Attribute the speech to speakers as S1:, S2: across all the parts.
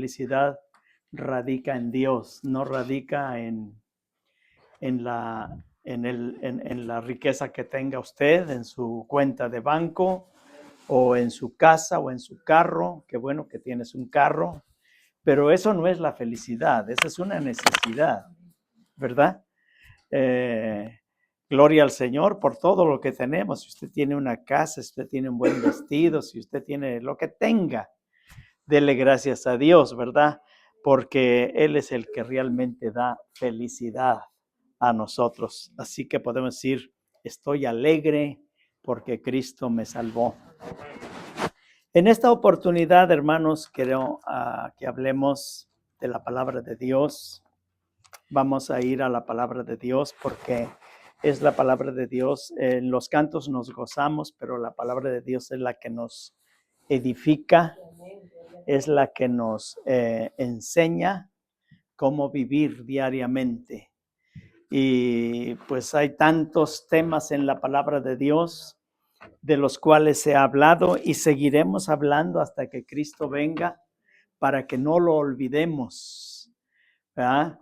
S1: felicidad radica en Dios, no radica en la riqueza que tenga usted, en su cuenta de banco, o en su casa, o en su carro. Qué bueno que tienes un carro, pero eso no es la felicidad, esa es una necesidad, ¿verdad? Gloria al Señor por todo lo que tenemos. Si usted tiene una casa, si usted tiene un buen vestido, si usted tiene lo que tenga, dele gracias a Dios, ¿verdad? Porque Él es el que realmente da felicidad a nosotros. Así que podemos decir, estoy alegre porque Cristo me salvó. En esta oportunidad, hermanos, quiero que hablemos de la palabra de Dios. Vamos a ir a la palabra de Dios porque es la palabra de Dios. En los cantos nos gozamos, pero la palabra de Dios es la que nos edifica, es la que nos enseña cómo vivir diariamente. Y pues hay tantos temas en la palabra de Dios de los cuales se ha hablado y seguiremos hablando hasta que Cristo venga para que no lo olvidemos, ¿verdad?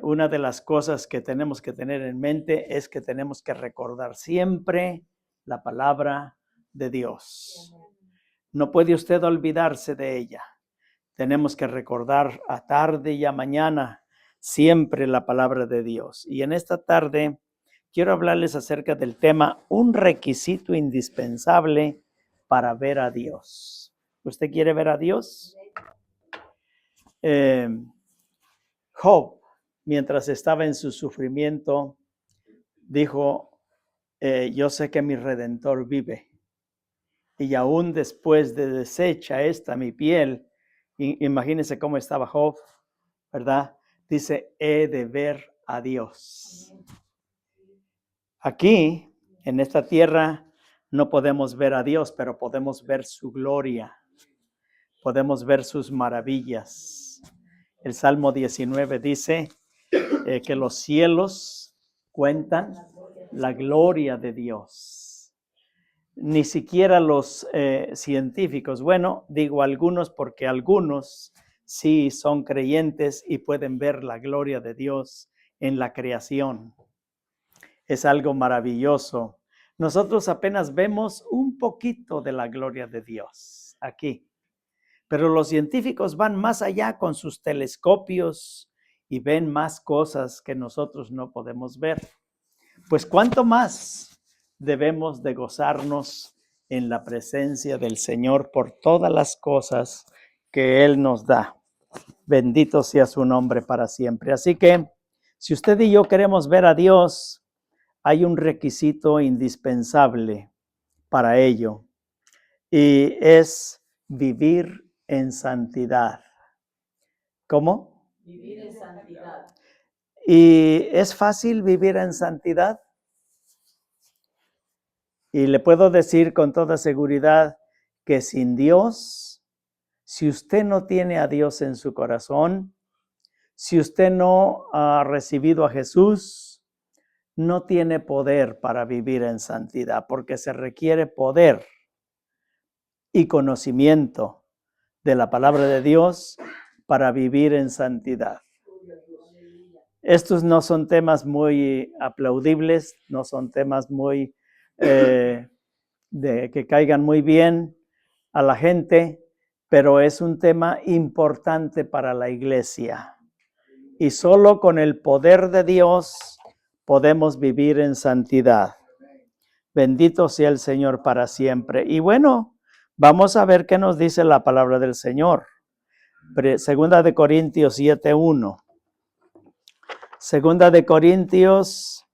S1: Una de las cosas que tenemos que tener en mente es que tenemos que recordar siempre la palabra de Dios. No puede usted olvidarse de ella. Tenemos que recordar a tarde y a mañana siempre la palabra de Dios. Y en esta tarde quiero hablarles acerca del tema, un requisito indispensable para ver a Dios. ¿Usted quiere ver a Dios? Job, mientras estaba en su sufrimiento, dijo, yo sé que mi Redentor vive. Y aún después de deshecha esta mi piel, imagínense cómo estaba Job, ¿verdad? Dice, he de ver a Dios. Aquí, en esta tierra, no podemos ver a Dios, pero podemos ver su gloria. Podemos ver sus maravillas. El Salmo 19 dice que los cielos cuentan la gloria de Dios. Ni siquiera los científicos, bueno, digo algunos porque algunos sí son creyentes y pueden ver la gloria de Dios en la creación. Es algo maravilloso. Nosotros apenas vemos un poquito de la gloria de Dios aquí, pero los científicos van más allá con sus telescopios y ven más cosas que nosotros no podemos ver. Pues cuánto más debemos de gozarnos en la presencia del Señor por todas las cosas que Él nos da. Bendito sea su nombre para siempre. Así que si usted y yo queremos ver a Dios, hay un requisito indispensable para ello y es vivir en santidad. ¿Cómo?
S2: Vivir en santidad.
S1: ¿Y es fácil vivir en santidad? Y le puedo decir con toda seguridad que sin Dios, si usted no tiene a Dios en su corazón, si usted no ha recibido a Jesús, no tiene poder para vivir en santidad, porque se requiere poder y conocimiento de la palabra de Dios para vivir en santidad. Estos no son temas muy aplaudibles, no son temas muy de que caigan muy bien a la gente, pero es un tema importante para la iglesia. Y solo con el poder de Dios podemos vivir en santidad. Bendito sea el Señor para siempre. Y bueno, vamos a ver qué nos dice la palabra del Señor. Segunda de Corintios 7:1. Segunda de Corintios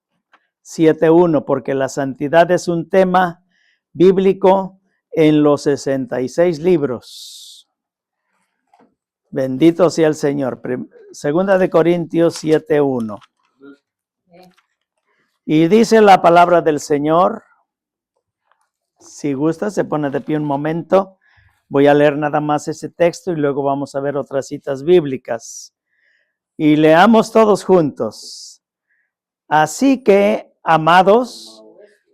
S1: 7:1, porque la santidad es un tema bíblico en los 66 libros. Bendito sea el Señor. Segunda de Corintios 7:1. Y dice la palabra del Señor, si gusta, se pone de pie un momento. Voy a leer nada más ese texto y luego vamos a ver otras citas bíblicas. Y leamos todos juntos. Así que, amados,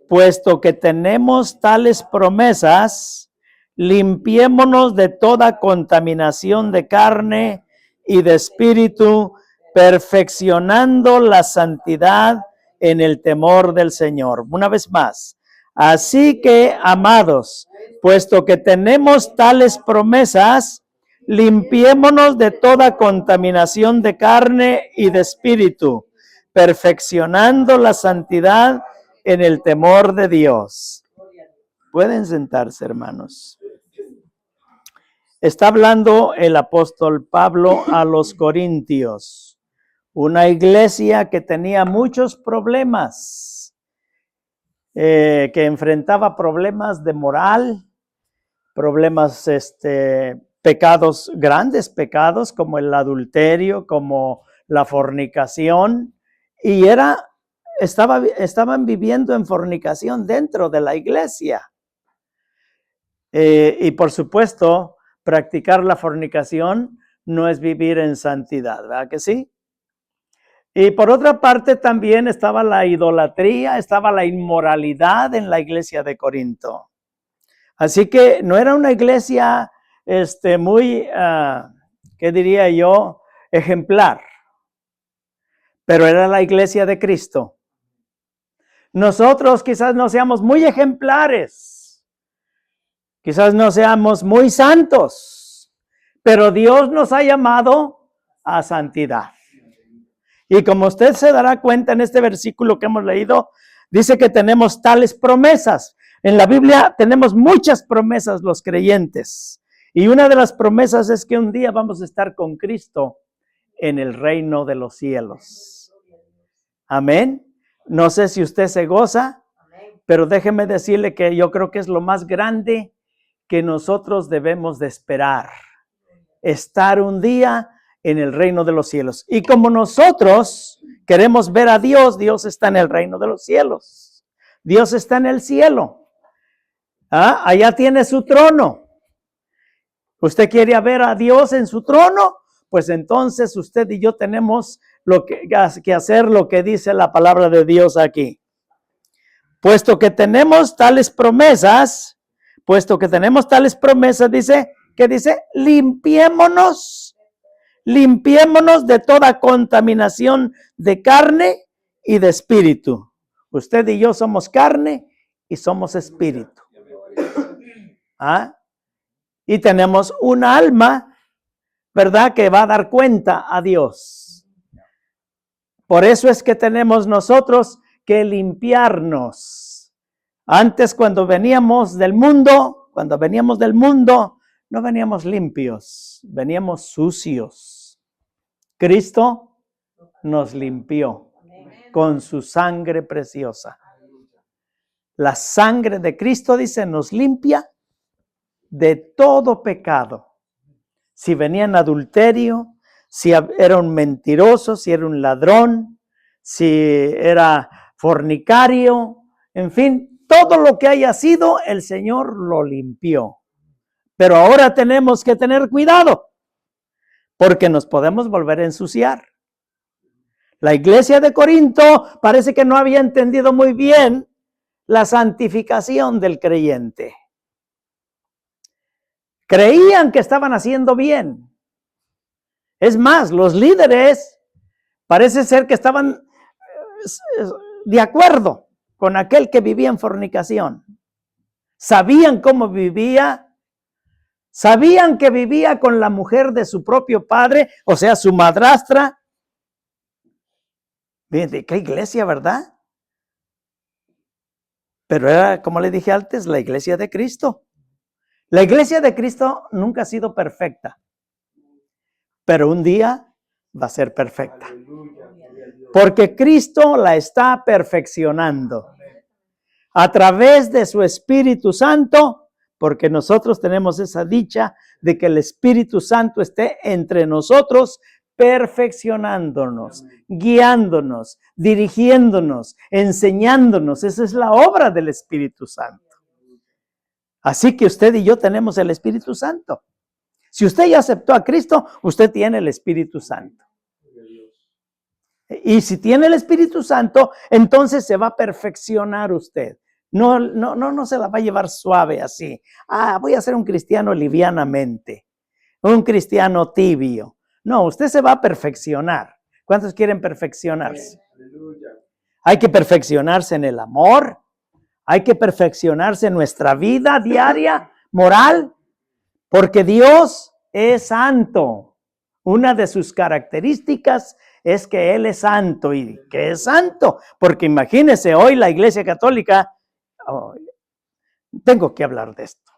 S1: puesto que tenemos tales promesas, limpiémonos de toda contaminación de carne y de espíritu, perfeccionando la santidad en el temor del Señor. Una vez más. Así que, amados, puesto que tenemos tales promesas, limpiémonos de toda contaminación de carne y de espíritu, perfeccionando la santidad en el temor de Dios. Pueden sentarse, hermanos. Está hablando el apóstol Pablo a los Corintios, una iglesia que tenía muchos problemas, que enfrentaba problemas de moral, problemas, pecados, grandes pecados como el adulterio, como la fornicación, y estaban viviendo en fornicación dentro de la iglesia. Y por supuesto, practicar la fornicación no es vivir en santidad, ¿verdad que sí? Y por otra parte también estaba la idolatría, estaba la inmoralidad en la iglesia de Corinto. Así que no era una iglesia muy, ¿qué diría yo? Ejemplar. Pero era la iglesia de Cristo. Nosotros quizás no seamos muy ejemplares. Quizás no seamos muy santos. Pero Dios nos ha llamado a santidad. Y como usted se dará cuenta en este versículo que hemos leído, dice que tenemos tales promesas. En la Biblia tenemos muchas promesas los creyentes. Y una de las promesas es que un día vamos a estar con Cristo en el reino de los cielos. Amén. No sé si usted se goza, pero déjeme decirle que yo creo que es lo más grande que nosotros debemos de esperar. Estar un día en el reino de los cielos. Y como nosotros queremos ver a Dios, Dios está en el reino de los cielos. Dios está en el cielo. Allá tiene su trono. ¿Usted quiere ver a Dios en su trono? Pues entonces usted y yo tenemos que hacer lo que dice la palabra de Dios aquí. Puesto que tenemos tales promesas, dice, ¿qué dice? Limpiémonos de toda contaminación de carne y de espíritu. Usted y yo somos carne y somos espíritu. Y tenemos un alma, ¿verdad?, que va a dar cuenta a Dios. Por eso es que tenemos nosotros que limpiarnos. Antes, cuando veníamos del mundo, no veníamos limpios, veníamos sucios. Cristo nos limpió con su sangre preciosa. La sangre de Cristo, dice, nos limpia de todo pecado. Si venía en adulterio, si era un mentiroso, si era un ladrón, si era fornicario, en fin, todo lo que haya sido, el Señor lo limpió. Pero ahora tenemos que tener cuidado, porque nos podemos volver a ensuciar. La iglesia de Corinto parece que no había entendido muy bien la santificación del creyente. Creían que estaban haciendo bien. Es más, los líderes parece ser que estaban de acuerdo con aquel que vivía en fornicación. Sabían cómo vivía, sabían que vivía con la mujer de su propio padre, o sea, su madrastra. Miren, qué iglesia, ¿verdad? Pero era, como le dije antes, la iglesia de Cristo. La iglesia de Cristo nunca ha sido perfecta, pero un día va a ser perfecta. Porque Cristo la está perfeccionando a través de su Espíritu Santo, porque nosotros tenemos esa dicha de que el Espíritu Santo esté entre nosotros, perfeccionándonos, guiándonos, dirigiéndonos, enseñándonos. Esa es la obra del Espíritu Santo. Así que usted y yo tenemos el Espíritu Santo. Si usted ya aceptó a Cristo, usted tiene el Espíritu Santo. Y si tiene el Espíritu Santo, entonces se va a perfeccionar usted. No se la va a llevar suave así. Voy a ser un cristiano livianamente, un cristiano tibio. No, usted se va a perfeccionar. ¿Cuántos quieren perfeccionarse? Hay que perfeccionarse en el amor. Hay que perfeccionarse en nuestra vida diaria, moral, porque Dios es santo. Una de sus características es que Él es santo. ¿Y qué es santo? Porque imagínense, hoy la Iglesia Católica, tengo que hablar de esto,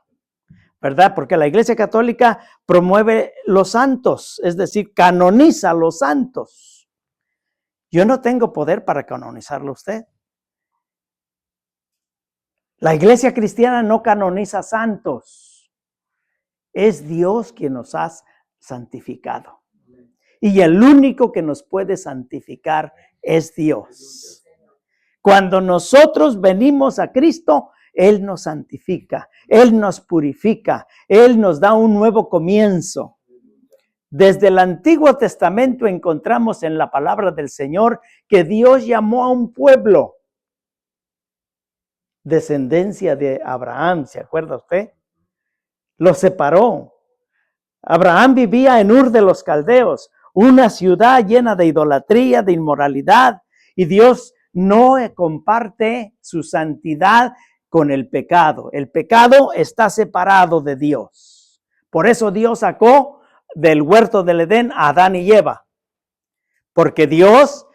S1: ¿verdad? Porque la Iglesia Católica promueve los santos, es decir, canoniza los santos. Yo no tengo poder para canonizarlo a usted. La Iglesia cristiana no canoniza santos. Es Dios quien nos ha santificado. Y el único que nos puede santificar es Dios. Cuando nosotros venimos a Cristo, Él nos santifica, Él nos purifica, Él nos da un nuevo comienzo. Desde el Antiguo Testamento encontramos en la palabra del Señor que Dios llamó a un pueblo, descendencia de Abraham, ¿se acuerda usted? Lo separó. Abraham vivía en Ur de los Caldeos, una ciudad llena de idolatría, de inmoralidad, y Dios no comparte su santidad con el pecado. El pecado está separado de Dios. Por eso Dios sacó del huerto del Edén a Adán y Eva. Porque Dios,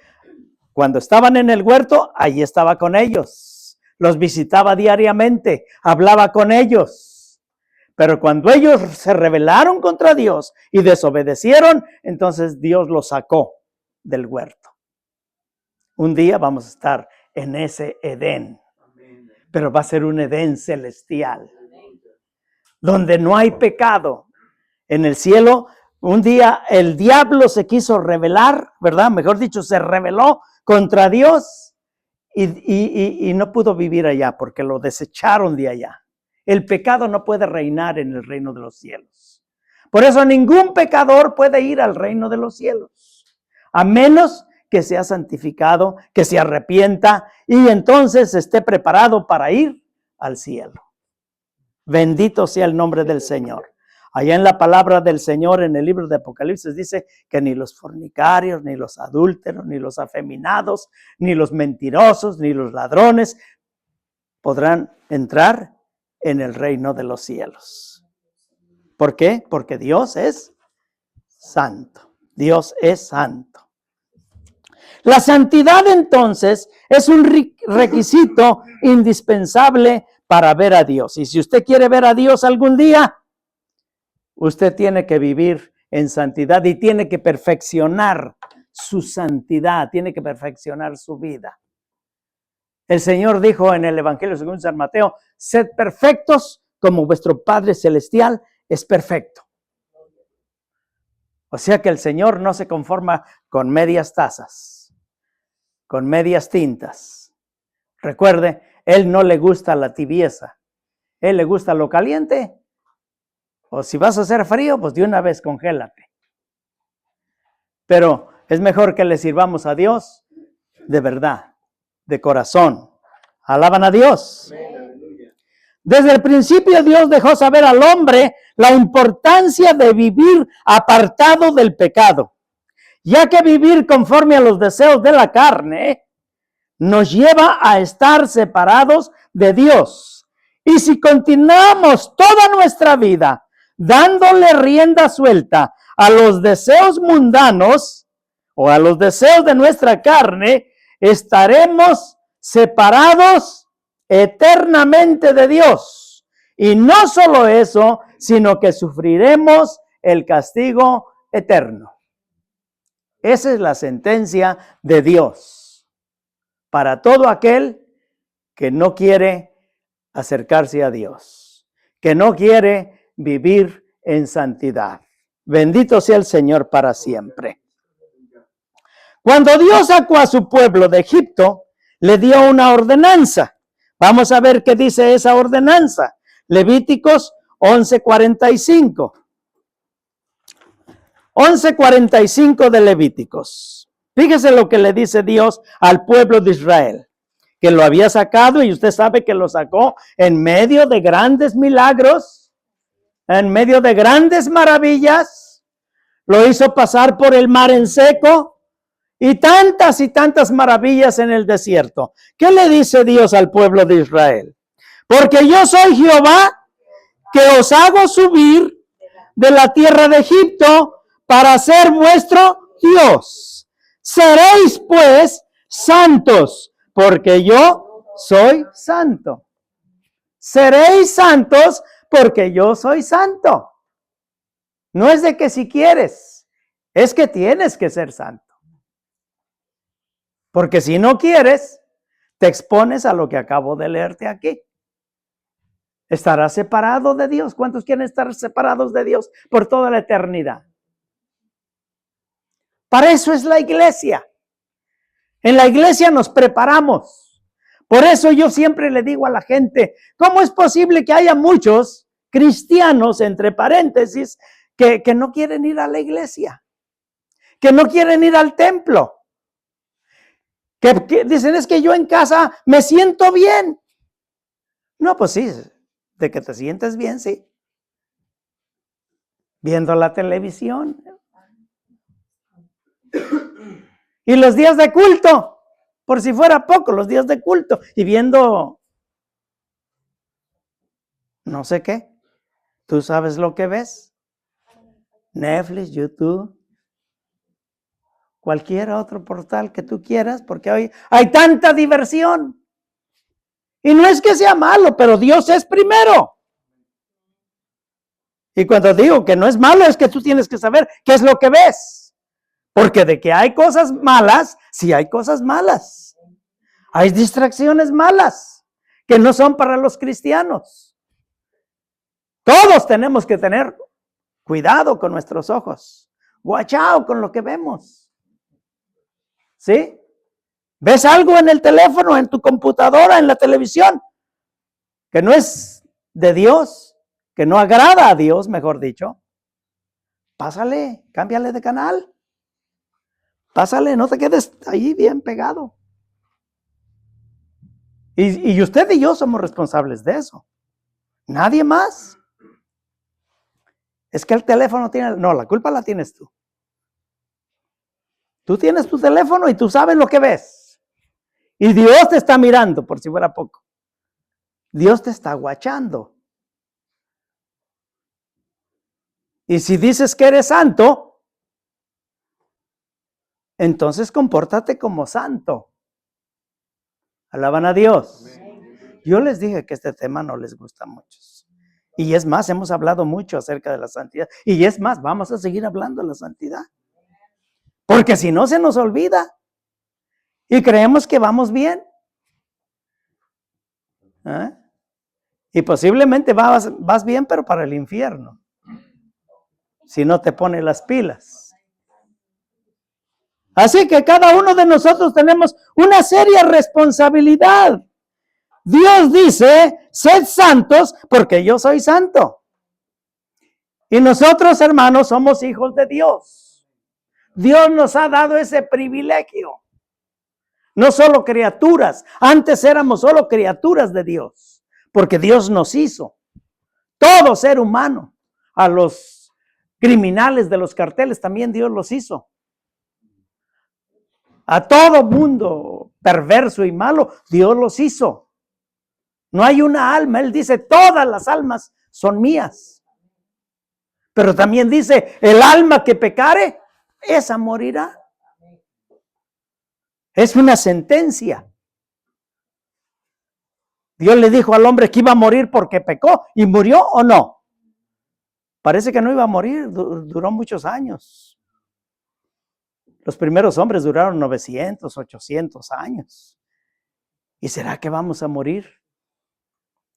S1: cuando estaban en el huerto, allí estaba con ellos. Los visitaba diariamente, hablaba con ellos. Pero cuando ellos se rebelaron contra Dios y desobedecieron, entonces Dios los sacó del huerto. Un día vamos a estar en ese Edén, pero va a ser un Edén celestial, donde no hay pecado. En el cielo, un día el diablo se quiso rebelar, ¿verdad? Mejor dicho, se rebeló contra Dios y no pudo vivir allá porque lo desecharon de allá. El pecado no puede reinar en el reino de los cielos. Por eso ningún pecador puede ir al reino de los cielos, a menos que sea santificado, que se arrepienta y entonces esté preparado para ir al cielo. Bendito sea el nombre del Señor. Allá en la palabra del Señor, en el libro de Apocalipsis, dice que ni los fornicarios, ni los adúlteros, ni los afeminados, ni los mentirosos, ni los ladrones podrán entrar en el reino de los cielos. ¿Por qué? Porque Dios es santo. Dios es santo. La santidad, entonces, es un requisito indispensable para ver a Dios. Y si usted quiere ver a Dios algún día, usted tiene que vivir en santidad y tiene que perfeccionar su santidad, tiene que perfeccionar su vida. El Señor dijo en el Evangelio según San Mateo, sed perfectos como vuestro Padre Celestial es perfecto. O sea que el Señor no se conforma con medias tazas, con medias tintas. Recuerde, Él no le gusta la tibieza, Él le gusta lo caliente. O si vas a hacer frío, pues de una vez congélate. Pero es mejor que le sirvamos a Dios de verdad, de corazón. Alaban a Dios. Desde el principio Dios dejó saber al hombre la importancia de vivir apartado del pecado, ya que vivir conforme a los deseos de la carne nos lleva a estar separados de Dios. Y si continuamos toda nuestra vida dándole rienda suelta a los deseos mundanos o a los deseos de nuestra carne, estaremos separados eternamente de Dios. Y no solo eso, sino que sufriremos el castigo eterno. Esa es la sentencia de Dios para todo aquel que no quiere acercarse a Dios, que no quiere vivir en santidad. Bendito sea el Señor para siempre. Cuando Dios sacó a su pueblo de Egipto, le dio una ordenanza. Vamos a ver qué dice esa ordenanza. Levíticos 11:45. 11:45 de Levíticos. Fíjese lo que le dice Dios al pueblo de Israel. que lo había sacado, y usted sabe que lo sacó en medio de grandes milagros, en medio de grandes maravillas. Lo hizo pasar por el mar en seco y tantas maravillas en el desierto. ¿Qué le dice Dios al pueblo de Israel? Porque yo soy Jehová, que os hago subir de la tierra de Egipto para ser vuestro Dios. Seréis pues santos, porque yo soy santo. Seréis santos, porque yo soy santo. No es de que si quieres, es que tienes que ser santo. Porque si no quieres, te expones a lo que acabo de leerte aquí. Estarás separado de Dios. ¿Cuántos quieren estar separados de Dios por toda la eternidad? Para eso es la iglesia. En la iglesia nos preparamos. Por eso yo siempre le digo a la gente, ¿cómo es posible que haya muchos cristianos, entre paréntesis, que no quieren ir a la iglesia? Que no quieren ir al templo. Que dicen, es que yo en casa me siento bien. No, pues sí, de que te sientes bien, sí. Viendo la televisión. Y los días de culto, por si fuera poco, los días de culto, y viendo no sé qué. ¿Tú sabes lo que ves? Netflix, YouTube, cualquier otro portal que tú quieras, porque hoy hay tanta diversión. Y no es que sea malo, pero Dios es primero. Y cuando digo que no es malo, es que tú tienes que saber qué es lo que ves. Porque de que hay cosas malas, sí hay cosas malas. Hay distracciones malas que no son para los cristianos. Todos tenemos que tener cuidado con nuestros ojos. Watch out con lo que vemos. ¿Sí? ¿Ves algo en el teléfono, en tu computadora, en la televisión, que no es de Dios, que no agrada a Dios, mejor dicho? Pásale, cámbiale de canal. Pásale, no te quedes ahí bien pegado. Y usted y yo somos responsables de eso. Nadie más. Es que el teléfono tiene... No, la culpa la tienes tú. Tú tienes tu teléfono y tú sabes lo que ves. Y Dios te está mirando, por si fuera poco. Dios te está guachando. Y si dices que eres santo, entonces compórtate como santo. Alaban a Dios. Yo les dije que este tema no les gusta a muchos. Y es más, hemos hablado mucho acerca de la santidad. Y es más, vamos a seguir hablando de la santidad. Porque si no, se nos olvida. Y creemos que vamos bien. ¿Eh? Y posiblemente vas bien, pero para el infierno. Si no te pones las pilas. Así que cada uno de nosotros tenemos una seria responsabilidad. Dios dice, sed santos porque yo soy santo. Y nosotros, hermanos, somos hijos de Dios. Dios nos ha dado ese privilegio. No solo criaturas. Antes éramos solo criaturas de Dios. Porque Dios nos hizo. Todo ser humano. A los criminales de los carteles también Dios los hizo. A todo mundo perverso y malo, Dios los hizo. No hay una alma. Él dice, todas las almas son mías. Pero también dice, el alma que pecare, esa morirá. Es una sentencia. Dios le dijo al hombre que iba a morir porque pecó. ¿Y murió o no? Parece que no iba a morir. Duró muchos años. Los primeros hombres duraron 900, 800 años. ¿Y será que vamos a morir?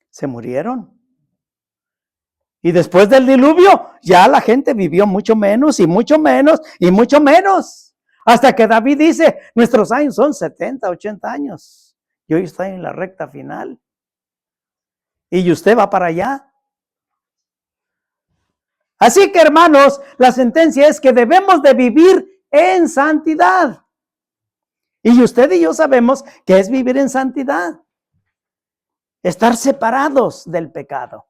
S1: Se murieron. Y después del diluvio, ya la gente vivió mucho menos y mucho menos y mucho menos. Hasta que David dice, nuestros años son 70, 80 años. Y hoy está en la recta final. Y usted va para allá. Así que, hermanos, la sentencia es que debemos de vivir en santidad. Y usted y yo sabemos que es vivir en santidad. Estar separados del pecado.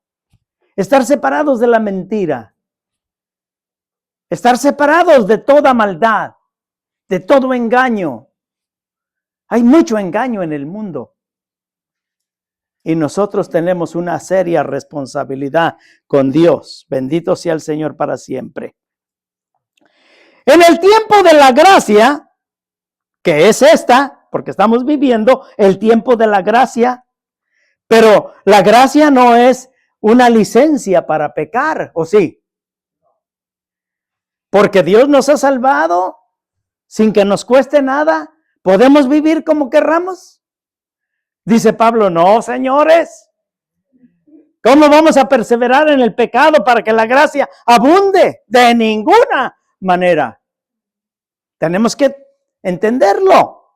S1: Estar separados de la mentira. Estar separados de toda maldad, de todo engaño. Hay mucho engaño en el mundo. Y nosotros tenemos una seria responsabilidad con Dios. Bendito sea el Señor para siempre. En el tiempo de la gracia, que es esta, porque estamos viviendo el tiempo de la gracia, pero la gracia no es una licencia para pecar, ¿o sí? Porque Dios nos ha salvado sin que nos cueste nada. ¿Podemos vivir como querramos? Dice Pablo, no, señores. ¿Cómo vamos a perseverar en el pecado para que la gracia abunde? De ninguna manera. Tenemos que entenderlo.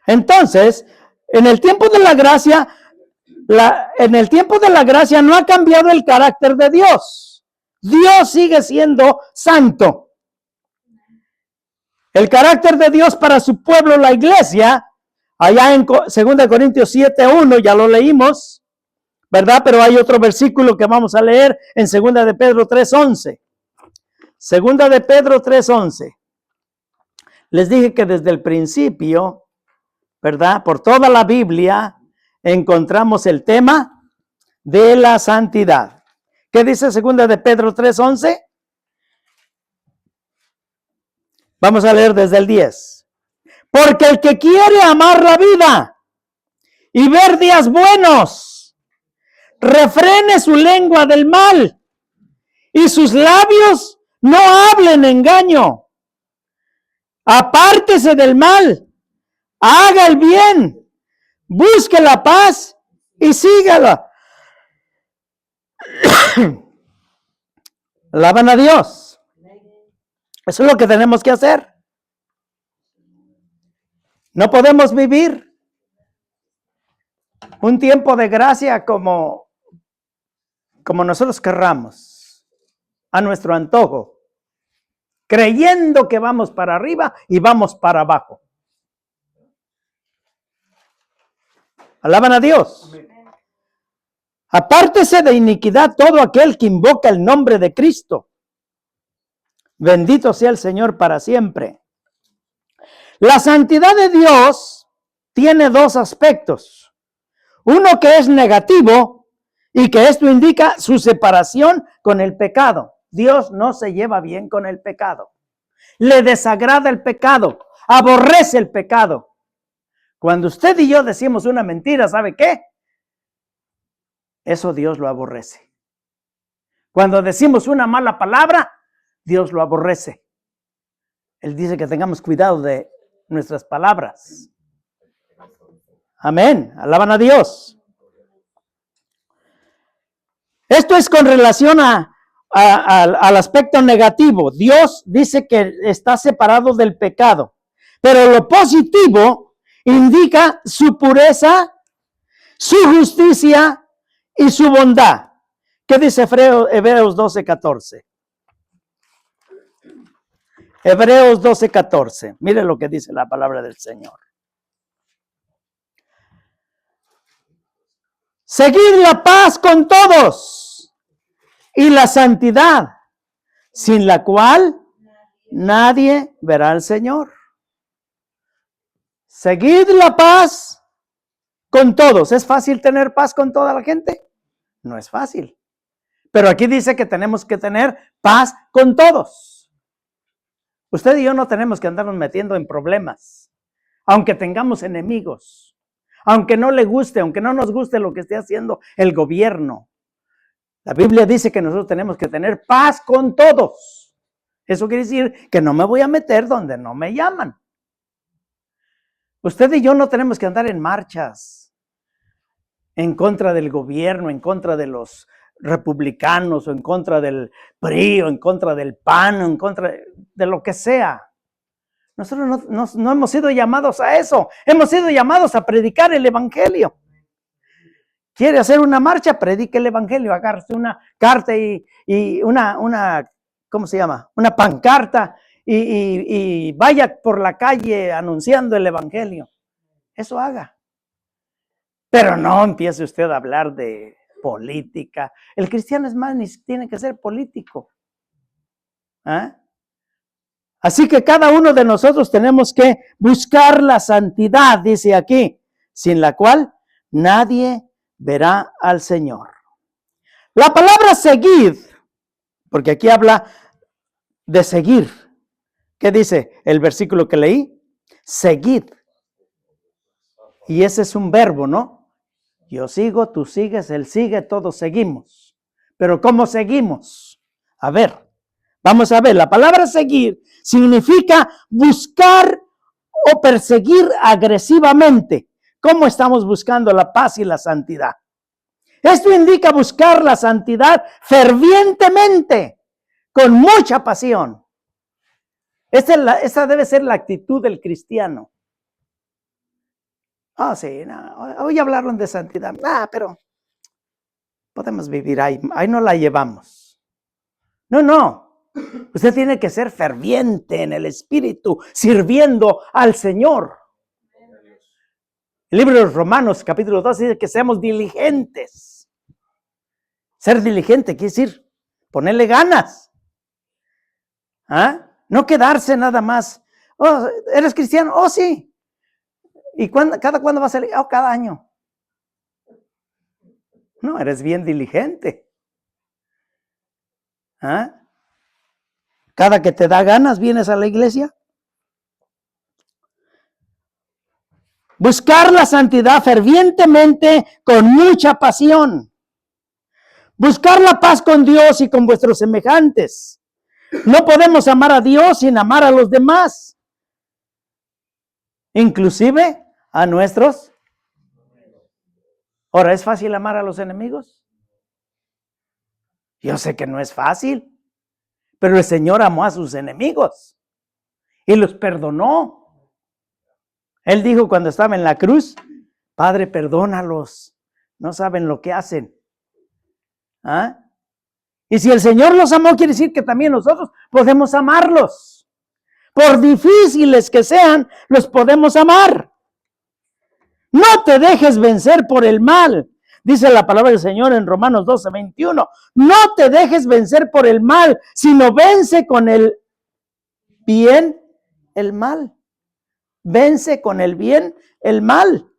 S1: Entonces, en el tiempo de la gracia, no ha cambiado el carácter de Dios. Dios sigue siendo santo. El carácter de Dios para su pueblo, la iglesia, allá en 2 Corintios 7:1, ya lo leímos, ¿verdad? Pero hay otro versículo que vamos a leer en 2 de Pedro 3:11. 2 de Pedro 3:11. Les dije que desde el principio, ¿verdad? Por toda la Biblia encontramos el tema de la santidad. ¿Qué dice 2 de Pedro 3:11? Vamos a leer desde el 10. Porque el que quiere amar la vida y ver días buenos, refrene su lengua del mal y sus labios no hablen engaño. Apártese del mal, haga el bien, busque la paz y sígala. Alaban a Dios. Eso es lo que tenemos que hacer. No podemos vivir un tiempo de gracia como nosotros querramos, a nuestro antojo, creyendo que vamos para arriba y vamos para abajo. Alaban a Dios. Apártese de iniquidad todo aquel que invoca el nombre de Cristo. Bendito sea el Señor para siempre. La santidad de Dios tiene dos aspectos. Uno que es negativo y que esto indica su separación con el pecado. Dios no se lleva bien con el pecado. Le desagrada el pecado, aborrece el pecado. Cuando usted y yo decimos una mentira, ¿sabe qué? Eso Dios lo aborrece. Cuando decimos una mala palabra, Dios lo aborrece. Él dice que tengamos cuidado de nuestras palabras. Amén. Alaban a Dios. Esto es con relación al aspecto negativo. Dios dice que está separado del pecado. Pero lo positivo indica su pureza, su justicia y su bondad. ¿Qué dice Hebreos 12:14? Hebreos 12:14. Mire lo que dice la palabra del Señor. Seguid la paz con todos y la santidad, sin la cual nadie verá al Señor. Seguid la paz con todos. ¿Es fácil tener paz con toda la gente? No es fácil. Pero aquí dice que tenemos que tener paz con todos. Usted y yo no tenemos que andarnos metiendo en problemas, aunque tengamos enemigos, aunque no le guste, aunque no nos guste lo que esté haciendo el gobierno. La Biblia dice que nosotros tenemos que tener paz con todos. Eso quiere decir que no me voy a meter donde no me llaman. Usted y yo no tenemos que andar en marchas en contra del gobierno, en contra de los republicanos, o en contra del PRI, o en contra del PAN, o en contra de lo que sea. Nosotros no hemos sido llamados a eso. Hemos sido llamados a predicar el evangelio. ¿Quiere hacer una marcha? Predique el evangelio. Agárrese una carta y una ¿cómo se llama? Una pancarta y vaya por la calle anunciando el evangelio. Eso haga. Pero no empiece usted a hablar de política. El cristiano es más, ni tiene que ser político. ¿Ah? Así que cada uno de nosotros tenemos que buscar la santidad, dice aquí, sin la cual nadie verá al Señor. La palabra seguid, porque aquí habla de seguir. ¿Qué dice el versículo que leí? Seguid. Y ese es un verbo, ¿no? Yo sigo, tú sigues, él sigue, todos seguimos. Pero ¿cómo seguimos? A ver, vamos a ver. La palabra seguir significa buscar o perseguir agresivamente. ¿Cómo estamos buscando la paz y la santidad? Esto indica buscar la santidad fervientemente, con mucha pasión. Esa debe ser la actitud del cristiano. Sí, no, hoy hablaron de santidad. Pero podemos vivir ahí no la llevamos. No. Usted tiene que ser ferviente en el espíritu, sirviendo al Señor. El libro de los Romanos, capítulo 2, dice que seamos diligentes. Ser diligente quiere decir ponerle ganas. No quedarse nada más. ¿Eres cristiano? Sí. ¿Y cada cuándo va a salir? Cada año. No, eres bien diligente. Cada que te da ganas, vienes a la iglesia. Buscar la santidad fervientemente, con mucha pasión. Buscar la paz con Dios y con vuestros semejantes. No podemos amar a Dios sin amar a los demás. Inclusive a nuestros. Ahora, ¿es fácil amar a los enemigos? Yo sé que no es fácil, pero el Señor amó a sus enemigos y los perdonó. Él dijo cuando estaba en la cruz, Padre, perdónalos, no saben lo que hacen. Y si el Señor los amó, quiere decir que también nosotros podemos amarlos. Por difíciles que sean, los podemos amar. No te dejes vencer por el mal. Dice la palabra del Señor en Romanos 12:21. No te dejes vencer por el mal, sino vence con el bien el mal. Vence con el bien el mal.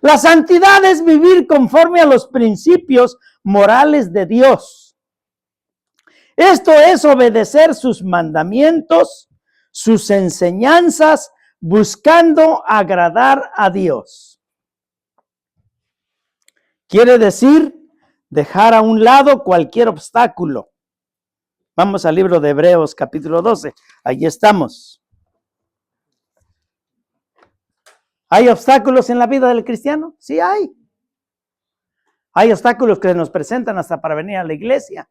S1: La santidad es vivir conforme a los principios morales de Dios. Esto es obedecer sus mandamientos, sus enseñanzas, buscando agradar a Dios. Quiere decir dejar a un lado cualquier obstáculo. Vamos al libro de Hebreos capítulo 12. Ahí estamos. ¿Hay obstáculos en la vida del cristiano? Sí hay. Hay obstáculos que nos presentan hasta para venir a la iglesia.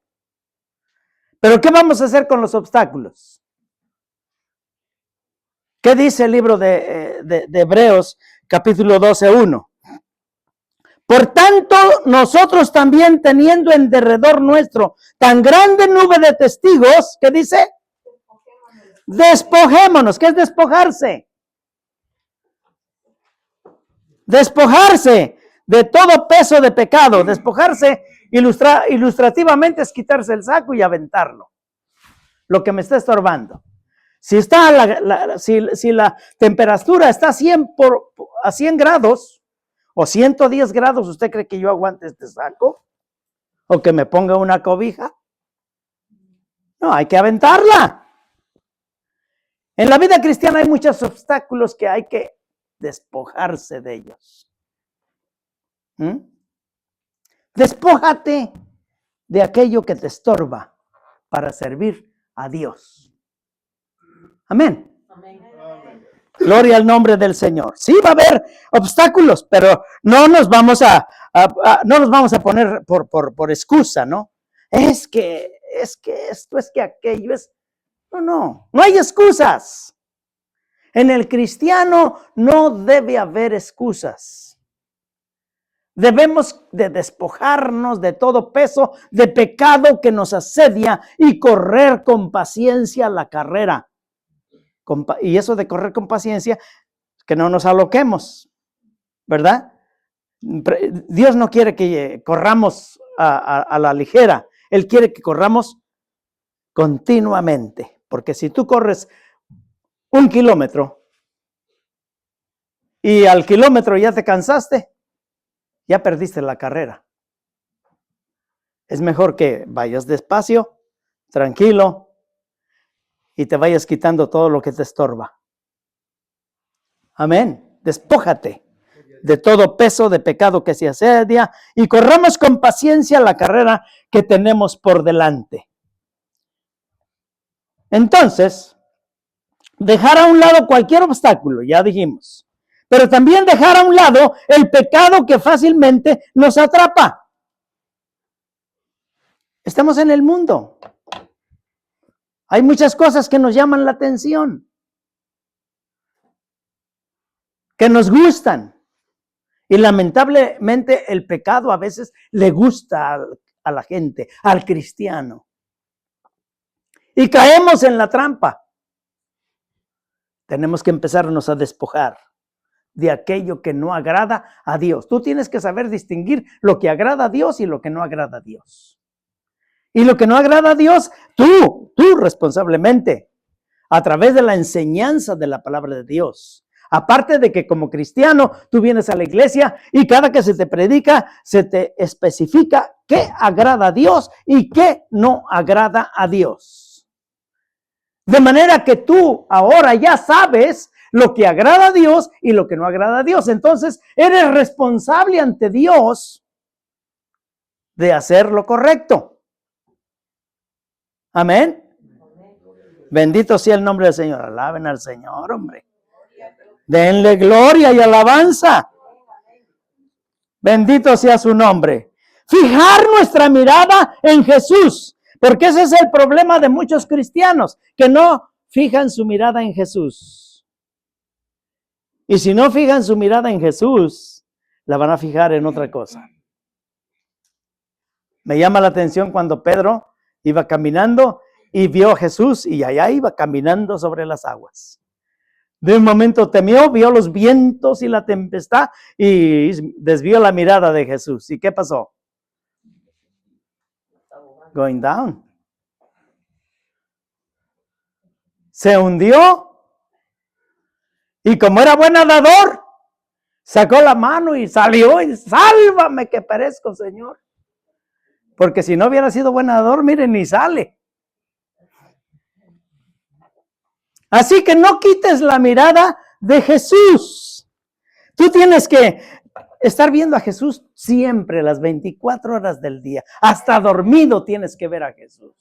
S1: Pero ¿qué vamos a hacer con los obstáculos? ¿Qué dice el libro de Hebreos capítulo 12:1? Por tanto, nosotros también, teniendo en derredor nuestro tan grande nube de testigos, ¿qué dice? Despojémonos. ¿Qué es despojarse? Despojarse de todo peso de pecado. Despojarse ilustrativamente es quitarse el saco y aventarlo. Lo que me está estorbando. Si la temperatura está a 100 grados o 110 grados, ¿usted cree que yo aguante este saco? ¿O que me ponga una cobija? No, hay que aventarla. En la vida cristiana hay muchos obstáculos que hay que despojarse de ellos. Despójate de aquello que te estorba para servir a Dios. Amén. Amén. Gloria al nombre del Señor. Sí va a haber obstáculos, pero no nos vamos a poner por excusa, ¿no? Es que esto, es que aquello es. No hay excusas. En el cristiano no debe haber excusas. Debemos de despojarnos de todo peso de pecado que nos asedia y correr con paciencia la carrera. Y eso de correr con paciencia, que no nos aloquemos, ¿verdad? Dios no quiere que corramos a la ligera. Él quiere que corramos continuamente. Porque si tú corres 1 kilómetro y al kilómetro ya te cansaste, ya perdiste la carrera. Es mejor que vayas despacio, tranquilo, y te vayas quitando todo lo que te estorba. Amén. Despójate de todo peso de pecado que se asedia y corramos con paciencia la carrera que tenemos por delante. Entonces, dejar a un lado cualquier obstáculo, ya dijimos, pero también dejar a un lado el pecado que fácilmente nos atrapa. Estamos en el mundo. Hay muchas cosas que nos llaman la atención, que nos gustan. Y lamentablemente el pecado a veces le gusta a la gente, al cristiano. Y caemos en la trampa. Tenemos que empezarnos a despojar de aquello que no agrada a Dios. Tú tienes que saber distinguir lo que agrada a Dios y lo que no agrada a Dios. Y lo que no agrada a Dios, tú responsablemente, a través de la enseñanza de la palabra de Dios. Aparte de que como cristiano tú vienes a la iglesia y cada que se te predica se te especifica qué agrada a Dios y qué no agrada a Dios. De manera que tú ahora ya sabes lo que agrada a Dios y lo que no agrada a Dios. Entonces eres responsable ante Dios de hacer lo correcto. Amén. Bendito sea el nombre del Señor. Alaben al Señor, hombre. Denle gloria y alabanza. Bendito sea su nombre. Fijar nuestra mirada en Jesús. Porque ese es el problema de muchos cristianos, que no fijan su mirada en Jesús. Y si no fijan su mirada en Jesús, la van a fijar en otra cosa. Me llama la atención cuando Pedro iba caminando y vio a Jesús y allá iba caminando sobre las aguas. De un momento temió, vio los vientos y la tempestad y desvió la mirada de Jesús. ¿Y qué pasó? Going down. Se hundió y como era buen nadador, sacó la mano y salió y sálvame que perezco, Señor. Porque si no hubiera sido buen nadador, miren, ni sale. Así que no quites la mirada de Jesús. Tú tienes que estar viendo a Jesús siempre, las 24 horas del día. Hasta dormido tienes que ver a Jesús.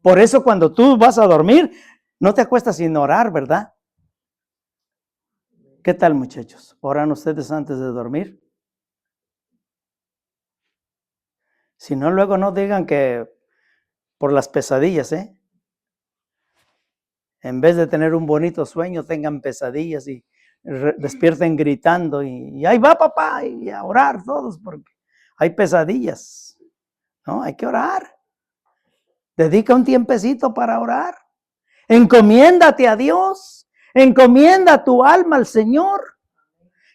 S1: Por eso cuando tú vas a dormir, no te acuestas sin orar, ¿verdad? ¿Qué tal, muchachos? ¿Oran ustedes antes de dormir? Si no, luego no digan que por las pesadillas, ¿eh? En vez de tener un bonito sueño, tengan pesadillas y despierten gritando y ahí va papá y a orar todos porque hay pesadillas. No, hay que orar. Dedica un tiempecito para orar. Encomiéndate a Dios. Encomienda tu alma al Señor.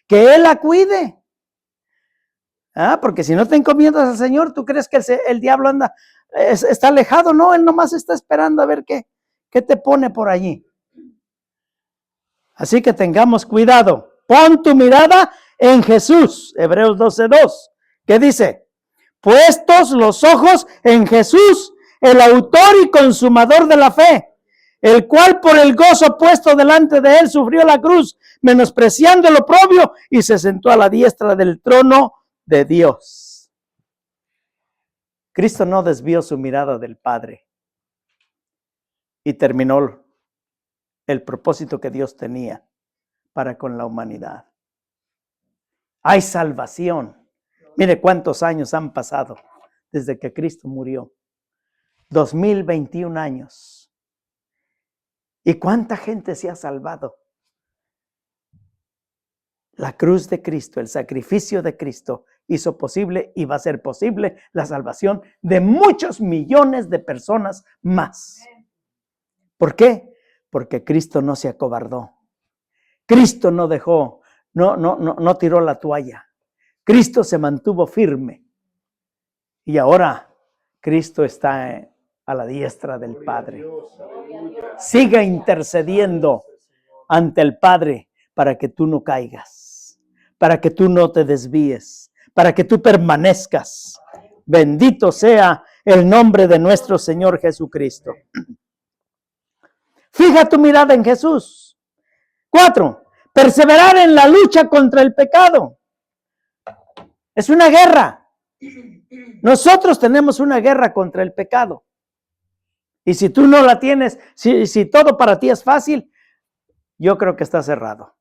S1: Que Él la cuide. Porque si no te encomiendas al Señor, ¿tú crees que el diablo está alejado? No, Él nomás está esperando a ver qué te pone por allí. Así que tengamos cuidado. Pon tu mirada en Jesús. Hebreos 12:2. ¿Qué dice? Puestos los ojos en Jesús, el autor y consumador de la fe, el cual por el gozo puesto delante de él sufrió la cruz, menospreciando el oprobio y se sentó a la diestra del trono de Dios. Cristo no desvió su mirada del Padre y terminó el propósito que Dios tenía para con la humanidad. Hay salvación. Mire cuántos años han pasado desde que Cristo murió. 2021 años. ¿Y cuánta gente se ha salvado? La cruz de Cristo, el sacrificio de Cristo hizo posible y va a ser posible la salvación de muchos millones de personas más. ¿Por qué? Porque Cristo no se acobardó. Cristo no dejó, no tiró la toalla. Cristo se mantuvo firme. Y ahora Cristo está a la diestra del Padre. Siga intercediendo ante el Padre para que tú no caigas, para que tú no te desvíes, para que tú permanezcas. Bendito sea el nombre de nuestro Señor Jesucristo. Fija tu mirada en Jesús. 4. Perseverar en la lucha contra el pecado. Es una guerra. Nosotros tenemos una guerra contra el pecado. Y si tú no la tienes, si todo para ti es fácil, yo creo que está cerrado.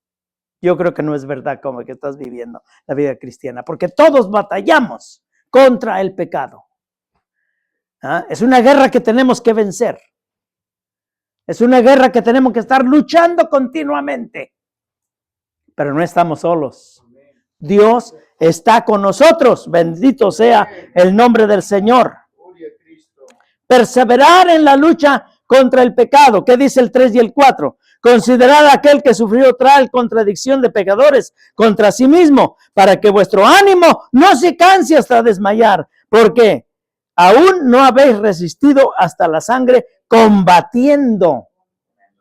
S1: Yo creo que no es verdad como que estás viviendo la vida cristiana, porque todos batallamos contra el pecado. ¿Ah? Es una guerra que tenemos que vencer. Es una guerra que tenemos que estar luchando continuamente. Pero no estamos solos. Dios está con nosotros. Bendito sea el nombre del Señor. Perseverar en la lucha contra el pecado. ¿Qué dice el 3 y el 4? Considerad a aquel que sufrió tal contradicción de pecadores contra sí mismo, para que vuestro ánimo no se canse hasta desmayar, porque aún no habéis resistido hasta la sangre combatiendo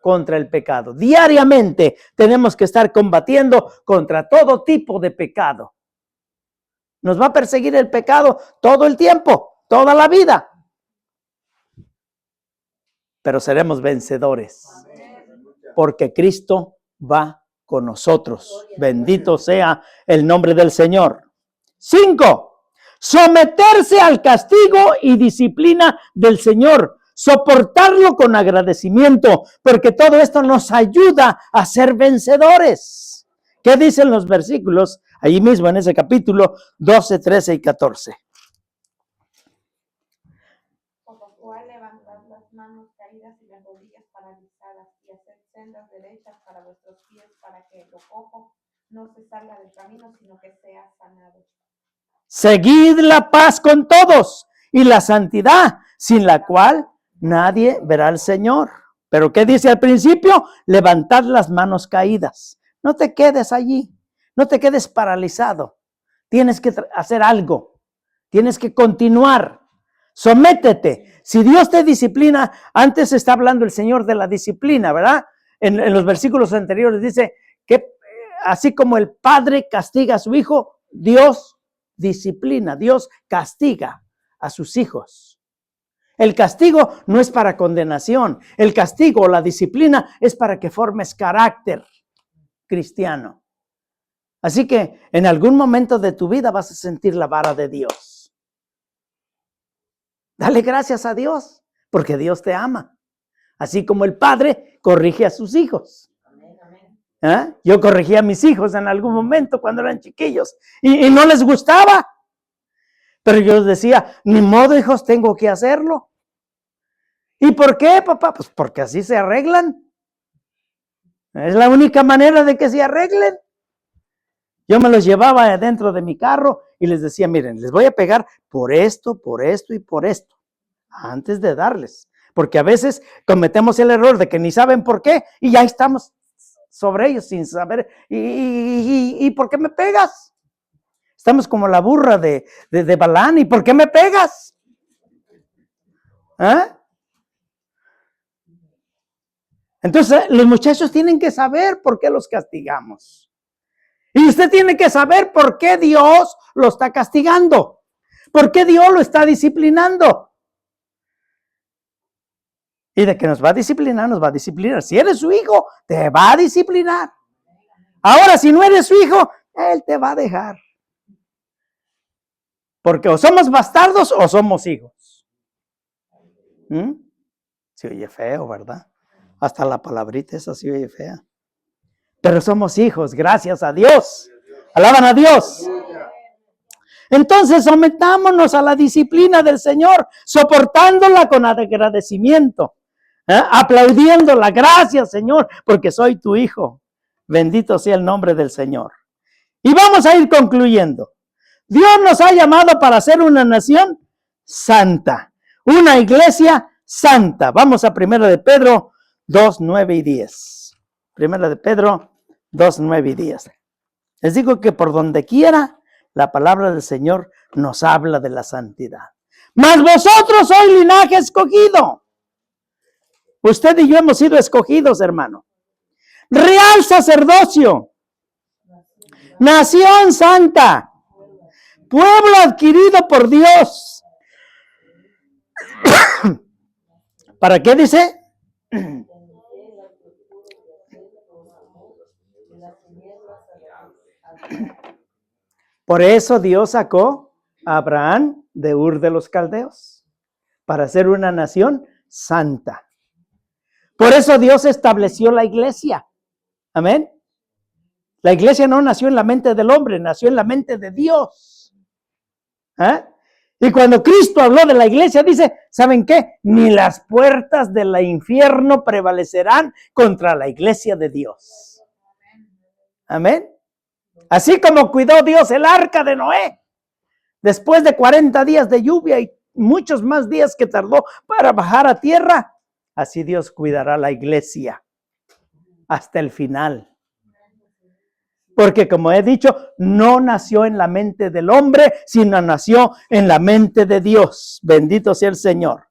S1: contra el pecado. Diariamente tenemos que estar combatiendo contra todo tipo de pecado. Nos va a perseguir el pecado todo el tiempo, toda la vida. Pero seremos vencedores, porque Cristo va con nosotros. Bendito sea el nombre del Señor. 5. Someterse al castigo y disciplina del Señor. Soportarlo con agradecimiento, porque todo esto nos ayuda a ser vencedores. ¿Qué dicen los versículos? Allí mismo en ese capítulo 12, 13 y 14.
S2: Por lo cual levantad las manos caídas y las rodillas paralizadas y haced sendas derechas para vuestros pies, para que lo cojo no se salga del camino, sino que sea sanado.
S1: Seguid la paz con todos y la santidad, sin la cual nadie verá al Señor. Pero ¿qué dice al principio? Levantad las manos caídas. No te quedes allí, no te quedes paralizado. Tienes que hacer algo, tienes que continuar. Sométete. Si Dios te disciplina, antes está hablando el Señor de la disciplina, ¿verdad? En los versículos anteriores dice que así como el padre castiga a su hijo, Dios disciplina, Dios castiga a sus hijos. El castigo no es para condenación, el castigo o la disciplina es para que formes carácter cristiano. Así que en algún momento de tu vida vas a sentir la vara de Dios. Dale gracias a Dios, porque Dios te ama. Así como el padre corrige a sus hijos. ¿Eh? Yo corregí a mis hijos en algún momento cuando eran chiquillos y no les gustaba. Pero yo decía, ni modo, hijos, tengo que hacerlo. ¿Y por qué, papá? Pues porque así se arreglan. Es la única manera de que se arreglen. Yo me los llevaba dentro de mi carro y les decía, miren, les voy a pegar por esto y por esto, antes de darles. Porque a veces cometemos el error de que ni saben por qué y ya estamos sobre ellos sin saber. ¿Y por qué me pegas? Estamos como la burra de Balaán. ¿Y por qué me pegas? ¿Ah? Entonces, los muchachos tienen que saber por qué los castigamos. Y usted tiene que saber por qué Dios lo está castigando. ¿Por qué Dios lo está disciplinando? Y de que nos va a disciplinar, nos va a disciplinar. Si eres su hijo, te va a disciplinar. Ahora, si no eres su hijo, Él te va a dejar. Porque o somos bastardos o somos hijos. Se oye feo, ¿verdad? Hasta la palabrita esa se oye fea. Pero somos hijos, gracias a Dios. Alaban a Dios. Entonces sometámonos a la disciplina del Señor, soportándola con agradecimiento, aplaudiéndola. Gracias, Señor, porque soy tu hijo. Bendito sea el nombre del Señor. Y vamos a ir concluyendo. Dios nos ha llamado para ser una nación santa, una iglesia santa. Vamos a 1 de Pedro 2, 9 y 10. 1 de Pedro 2, 9 y 10. Les digo que por donde quiera la palabra del Señor nos habla de la santidad. Mas vosotros sois linaje escogido. Usted y yo hemos sido escogidos, hermano. Real sacerdocio. Nación santa. Pueblo adquirido por Dios. ¿Para qué dice? Por eso Dios sacó a Abraham de Ur de los Caldeos, para ser una nación santa. Por eso Dios estableció la iglesia. Amén. La iglesia no nació en la mente del hombre, nació en la mente de Dios. ¿Eh? Y cuando Cristo habló de la iglesia, dice, ¿saben qué? Ni las puertas del infierno prevalecerán contra la iglesia de Dios. Amén. Así como cuidó Dios el arca de Noé, después de 40 días de lluvia y muchos más días que tardó para bajar a tierra, así Dios cuidará la iglesia hasta el final. Porque como he dicho, no nació en la mente del hombre, sino nació en la mente de Dios. Bendito sea el Señor.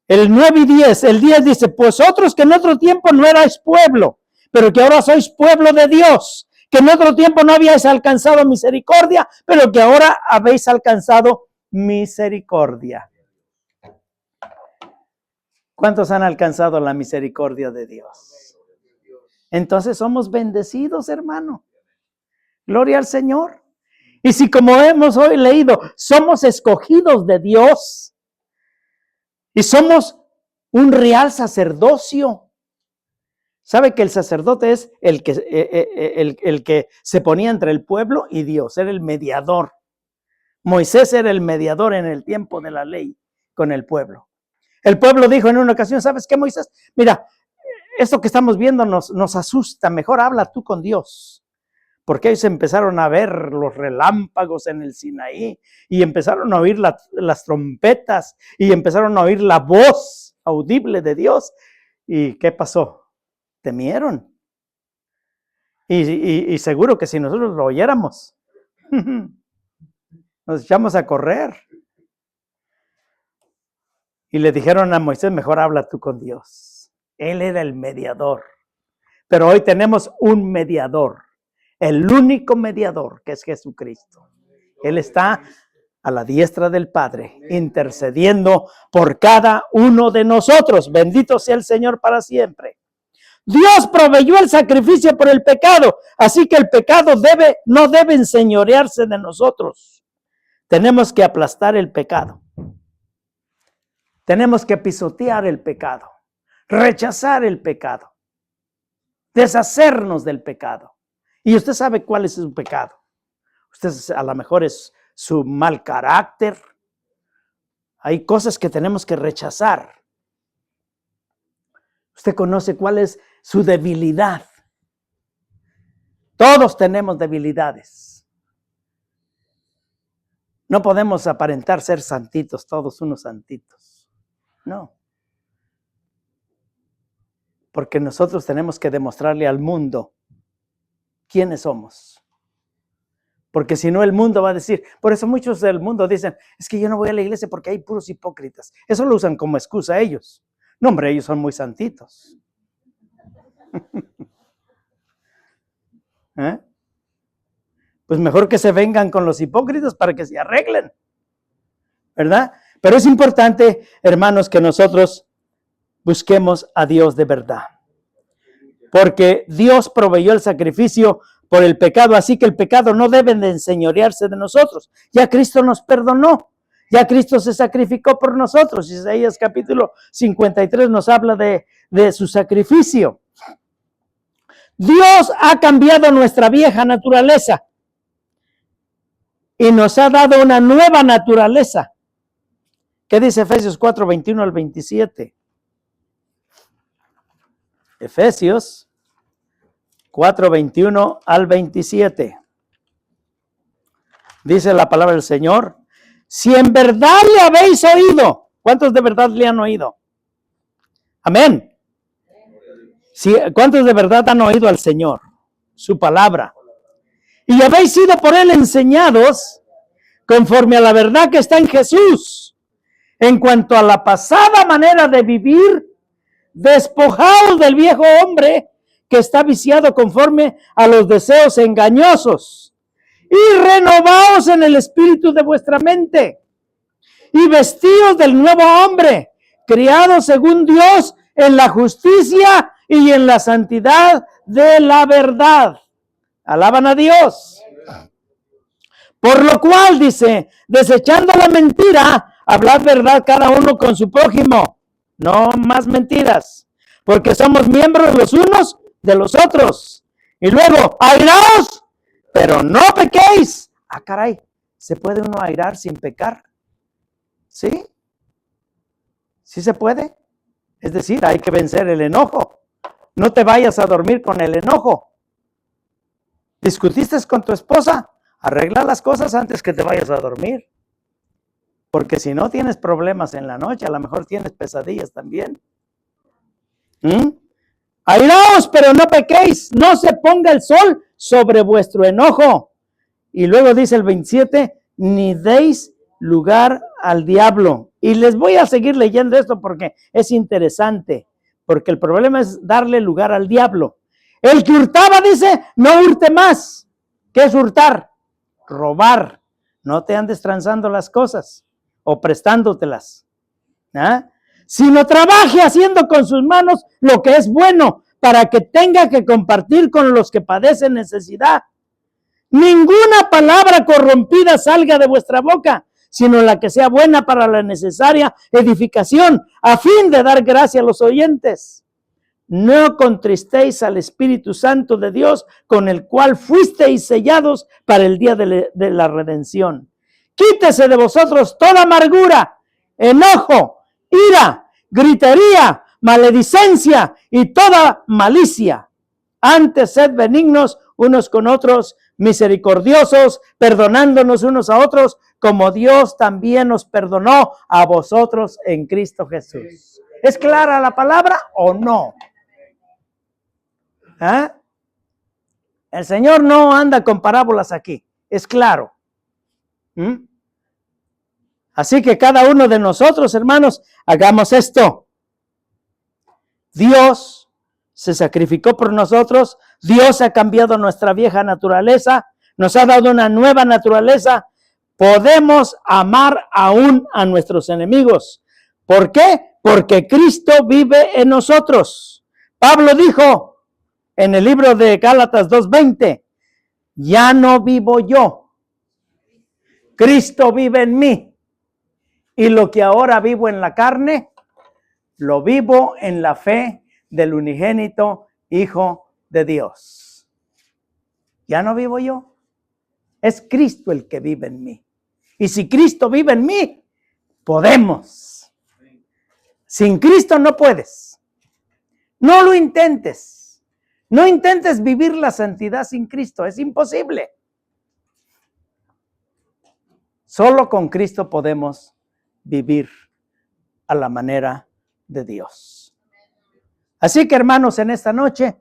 S1: El 9 y 10, el 10 dice, pues otros que en otro tiempo no erais pueblo, pero que ahora sois pueblo de Dios, que en otro tiempo no habíais alcanzado misericordia, pero que ahora habéis alcanzado misericordia. ¿Cuántos han alcanzado la misericordia de Dios? Entonces somos bendecidos, hermano. Gloria al Señor. Y si como hemos hoy leído, somos escogidos de Dios y somos un real sacerdocio. ¿Sabe que el sacerdote es el que se ponía entre el pueblo y Dios? Era el mediador. Moisés era el mediador en el tiempo de la ley con el pueblo. El pueblo dijo en una ocasión, ¿sabes qué, Moisés? Mira, esto que estamos viendo nos asusta, mejor habla tú con Dios. Porque ellos empezaron a ver los relámpagos en el Sinaí y empezaron a oír las trompetas y empezaron a oír la voz audible de Dios. ¿Y qué pasó? Temieron. Y seguro que si nosotros lo oyéramos, nos echamos a correr. Y le dijeron a Moisés, mejor habla tú con Dios. Él era el mediador. Pero hoy tenemos un mediador, el único mediador, que es Jesucristo. Él está a la diestra del Padre, intercediendo por cada uno de nosotros. Bendito sea el Señor para siempre. Dios proveyó el sacrificio por el pecado, así que el pecado no debe enseñorearse de nosotros. Tenemos que aplastar el pecado. Tenemos que pisotear el pecado, rechazar el pecado, deshacernos del pecado. Y usted sabe cuál es su pecado. Usted a lo mejor es su mal carácter. Hay cosas que tenemos que rechazar. Usted conoce cuál es su debilidad. Todos tenemos debilidades. No podemos aparentar ser santitos, todos unos santitos. No. Porque nosotros tenemos que demostrarle al mundo quiénes somos. Porque si no, el mundo va a decir, por eso muchos del mundo dicen, es que yo no voy a la iglesia porque hay puros hipócritas. Eso lo usan como excusa ellos. No, hombre, ellos son muy santitos. ¿Eh? Pues mejor que se vengan con los hipócritas para que se arreglen, ¿verdad? Pero es importante, hermanos, que nosotros busquemos a Dios de verdad. Porque Dios proveyó el sacrificio por el pecado, así que el pecado no debe de enseñorearse de nosotros. Ya Cristo nos perdonó, ya Cristo se sacrificó por nosotros. Isaías capítulo 53 nos habla de su sacrificio. Dios ha cambiado nuestra vieja naturaleza y nos ha dado una nueva naturaleza. ¿Qué dice Efesios 4, 21 al 27? Efesios 4:21 al 27. Dice la palabra del Señor: si en verdad le habéis oído. ¿Cuántos de verdad le han oído? Amén. ¿Cuántos de verdad han oído al Señor? Su palabra. Y habéis sido por él enseñados conforme a la verdad que está en Jesús. En cuanto a la pasada manera de vivir, despojaos del viejo hombre que está viciado conforme a los deseos engañosos, y renovaos en el espíritu de vuestra mente, y vestíos del nuevo hombre, criado según Dios en la justicia y en la santidad de la verdad. Alaban a Dios. Por lo cual dice, desechando la mentira, hablad verdad cada uno con su prójimo. No más mentiras, porque somos miembros los unos de los otros. Y luego, airaos, pero no pequéis. Ah, caray, ¿se puede uno airar sin pecar? ¿Sí? ¿Sí se puede? Es decir, hay que vencer el enojo. No te vayas a dormir con el enojo. ¿Discutiste con tu esposa? Arregla las cosas antes que te vayas a dormir. Porque si no tienes problemas en la noche, a lo mejor tienes pesadillas también. Airaos, pero no pequéis. No se ponga el sol sobre vuestro enojo. Y luego dice el 27, ni deis lugar al diablo. Y les voy a seguir leyendo esto porque es interesante. Porque el problema es darle lugar al diablo. El que hurtaba dice, no hurte más. ¿Qué es hurtar? Robar. No te andes transando las cosas o prestándotelas. Sino trabaje haciendo con sus manos lo que es bueno, para que tenga que compartir con los que padecen necesidad. Ninguna palabra corrompida salga de vuestra boca, sino la que sea buena para la necesaria edificación, a fin de dar gracia a los oyentes. No contristéis al Espíritu Santo de Dios, con el cual fuisteis sellados para el día de la redención. Quítese de vosotros toda amargura, enojo, ira, gritería, maledicencia y toda malicia. Antes sed benignos unos con otros, misericordiosos, perdonándonos unos a otros, como Dios también nos perdonó a vosotros en Cristo Jesús. ¿Es clara la palabra o no? El Señor no anda con parábolas aquí, es claro. Así que cada uno de nosotros, hermanos, hagamos esto. Dios se sacrificó por nosotros, Dios ha cambiado nuestra vieja naturaleza, nos ha dado una nueva naturaleza. Podemos amar aún a nuestros enemigos. ¿Por qué? Porque Cristo vive en nosotros. Pablo dijo en el libro de Gálatas 2:20, ya no vivo yo, Cristo vive en mí. Y lo que ahora vivo en la carne, lo vivo en la fe del unigénito Hijo de Dios. Ya no vivo yo, es Cristo el que vive en mí. Y si Cristo vive en mí, podemos. Sin Cristo no puedes. No lo intentes. No intentes vivir la santidad sin Cristo, es imposible. Solo con Cristo podemos vivir a la manera de Dios. Así que, hermanos, en esta noche,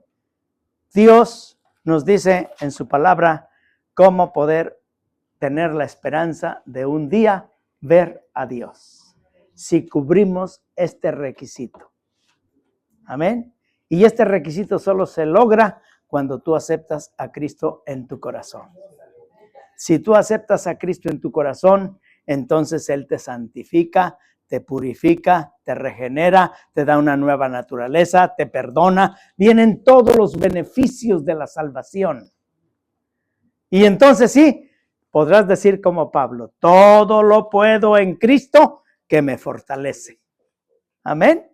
S1: Dios nos dice en su palabra cómo poder tener la esperanza de un día ver a Dios, si cubrimos este requisito. Amén. Y este requisito solo se logra cuando tú aceptas a Cristo en tu corazón. Si tú aceptas a Cristo en tu corazón, entonces Él te santifica, te purifica, te regenera, te da una nueva naturaleza, te perdona. Vienen todos los beneficios de la salvación. Y entonces sí, podrás decir como Pablo, todo lo puedo en Cristo que me fortalece. Amén.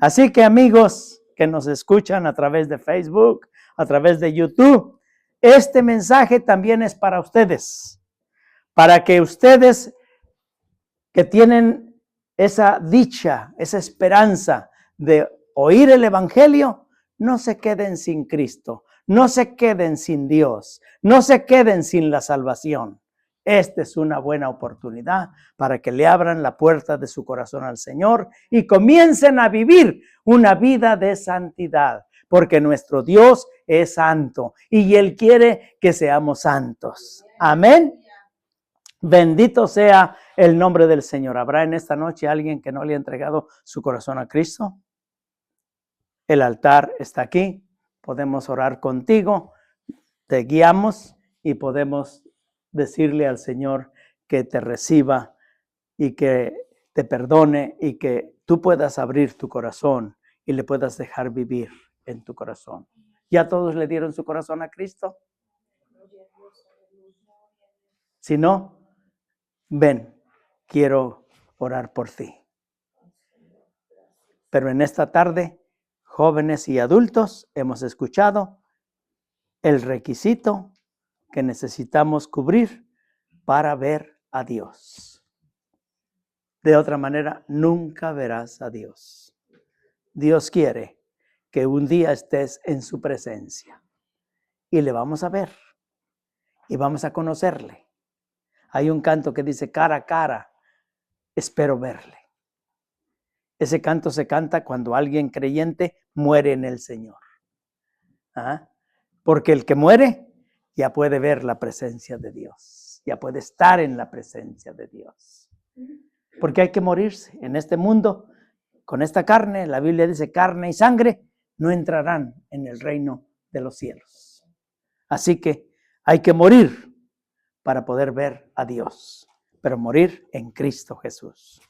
S1: Así que, amigos que nos escuchan a través de Facebook, a través de YouTube, este mensaje también es para ustedes, para que ustedes que tienen esa dicha, esa esperanza de oír el Evangelio, no se queden sin Cristo, No se queden sin Dios, no se queden sin la salvación. Esta es una buena oportunidad para que le abran la puerta de su corazón al Señor y comiencen a vivir una vida de santidad, porque nuestro Dios es santo y Él quiere que seamos santos. Amén. Bendito sea el nombre del Señor. ¿Habrá en esta noche alguien que no le ha entregado su corazón a Cristo? El altar está aquí. Podemos orar contigo. Te guiamos y podemos decirle al Señor que te reciba y que te perdone y que tú puedas abrir tu corazón y le puedas dejar vivir en tu corazón. ¿Ya todos le dieron su corazón a Cristo? Si no, ven, quiero orar por ti. Pero en esta tarde, jóvenes y adultos, hemos escuchado el requisito que necesitamos cubrir para ver a Dios. De otra manera, nunca verás a Dios. Dios quiere que un día estés en su presencia y le vamos a ver y vamos a conocerle. Hay un canto que dice, cara a cara, espero verle. Ese canto se canta cuando alguien creyente muere en el Señor. ¿Ah? Porque el que muere ya puede ver la presencia de Dios, ya puede estar en la presencia de Dios. Porque hay que morirse en este mundo, con esta carne. La Biblia dice, carne y sangre no entrarán en el reino de los cielos. Así que hay que morir para poder ver a Dios, pero morir en Cristo Jesús.